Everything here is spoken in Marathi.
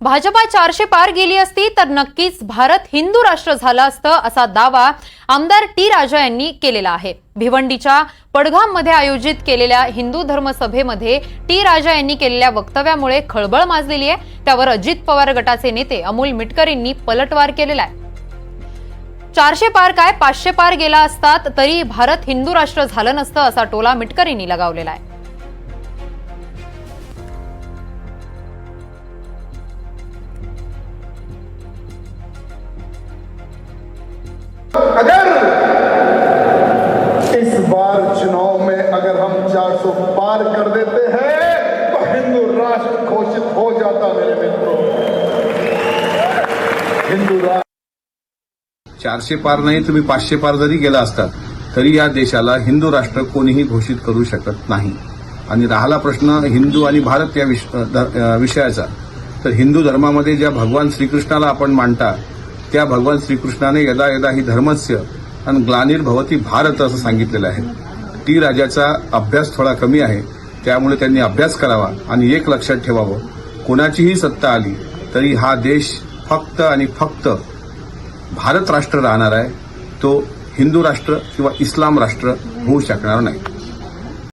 भाजपा 400 पार गेली असती तर नक्कीच भारत हिंदू राष्ट्र झालं असतं असा दावा आमदार टी राजा यांनी केलेला आहे। भिवंडीच्या पडघाममध्ये आयोजित केलेल्या हिंदू धर्म सभेमध्ये टी राजा यांनी केलेल्या वक्तव्यामुळे खळबळ माजलेली आहे। त्यावर अजित पवार गटाचे नेते अमोल मिटकरींनी पलटवार केलेला आहे। 400 पार काय 500 पार गेला असतात तरी भारत हिंदू राष्ट्र झालं नसतं असा टोला मिटकरींनी लगावलेला आहे। अगर इस बार चुनाव में अगर हम 400 पार कर देते हैं तो हिंदू राष्ट्र घोषित हो जाता। मेरे मित्रों, हिंदू राष्ट्र 400 पार नाही, तुम्ही 500 पार जरी गेला असतात तरी या देशाला हिंदू राष्ट्र कोणीही घोषित करू शकत नाही। आणि राहिला प्रश्न हिंदू आणि भारत या विषयाचा, तर हिंदू धर्मामध्ये ज्या भगवान श्रीकृष्णाला आपण मानता त्या भगवान श्रीकृष्णाने यदा यदा ही धर्मस्य आणि ग्लानिर्भवती भारत असं सांगितलेलं आहे। टी राजाचा अभ्यास थोडा कमी आहे, त्यामुळे त्यांनी अभ्यास करावा आणि एक लक्षात ठेवावं, कोणाचीही सत्ता आली तरी हा देश फक्त आणि फक्त भारत राष्ट्र राहणार आहे, तो हिंदू राष्ट्र किंवा इस्लाम राष्ट्र होऊ शकणार नाही।